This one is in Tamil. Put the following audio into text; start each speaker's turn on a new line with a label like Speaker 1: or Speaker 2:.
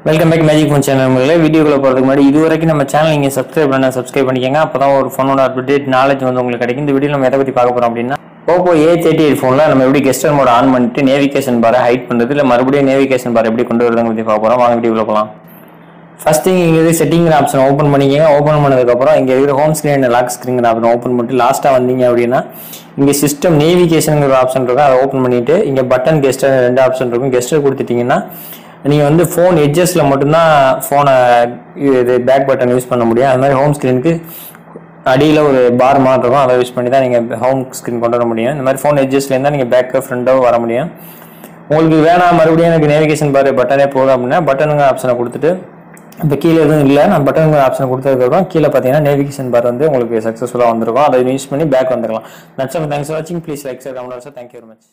Speaker 1: Welcome back magic phone channel நண்பர்களே. வீடியோக்குள்ள போகிறதுக்கு முன்னாடி இதுவரைக்கும் நம்ம சேனல் நீங்கள் சப்ஸ்கிரைப் பண்ணிக்கோங்க. அப்போ தான் ஒரு ஃபோனோட அப்டேட் நாலேஜ் வந்து உங்களுக்கு கிடைக்கும். இந்த வீடியோ நம்ம எதை பற்றி பார்க்க போகிறோம் அப்படின்னா, Oppo A38 ஃபோனில் நம்ம எப்படி கெஸ்டர் மோட் ஆன் பண்ணிட்டு நேவிகேஷன் பாரை ஹைட் பண்ணுறது, இல்லை மறுபடியும் நேவிகேஷன் பார் எப்படி கொண்டு வரதுன்னு பற்றி பார்க்க போகிறோம். வாங்க வீடியோக்குள்ள போகலாம். ஃபர்ஸ்ட் திங் இங்கே செட்டிங்கிற ஆப்ஷன் ஓப்பன் பண்ணிக்கங்க. ஓப்பன் பண்ணதுக்கப்புறம் இங்கே இருக்கிற home screen lock screen option open பண்ணிட்டு லாஸ்ட்டாக வந்தீங்க அப்படின்னா இங்கே சிஸ்டம் நேவிகேஷனுங்கிற ஆப்ஷன் இருக்கும். அதை ஓப்பன் பண்ணிட்டு இங்கே பட்டன் கெஸ்டர் 2 ஆப்ஷன் இருக்கும். கெஸ்டர் கொடுத்துட்டீங்கன்னா நீங்கள் வந்து ஃபோன் எட்ஜஸில் மட்டும்தான் ஃபோனை இது பேக் பட்டன் யூஸ் பண்ண முடியும். அது மாதிரி ஹோம் ஸ்க்ரீனுக்கு அடியில் ஒரு பார் மாதிரி இருக்கும். அதை யூஸ் பண்ணி தான் நீங்கள் ஹோம் ஸ்க்ரீன் கொண்டு வர முடியும். இந்த மாதிரி ஃபோன் எட்ஜஸ்லேருந்து நீங்கள் பேக்கோ ஃப்ரண்டோ வர முடியும். உங்களுக்கு வேணாம் மறுபடியும் எனக்கு நேவிகேஷன் பார் பட்டனே போதும் அப்படின்னா பட்டனுங்கிற ஆப்ஷனை கொடுத்துட்டு, இப்போ கீழே எதுவும் இல்லை, நான் பட்டனுங்கிற ஆப்ஷனை கொடுத்ததுக்கப்புறம் கீழே பார்த்தீங்கன்னா நேவிகேஷன் பார் வந்து உங்களுக்கு சக்ஸஸ்ஃபுல்லாக வந்திருக்கும். அதை யூஸ் பண்ணி பேக் வந்துடலாம். தேங்க்ஸ் ஃபார் வாட்சிங். Please like, share, comment also. Thank you very much.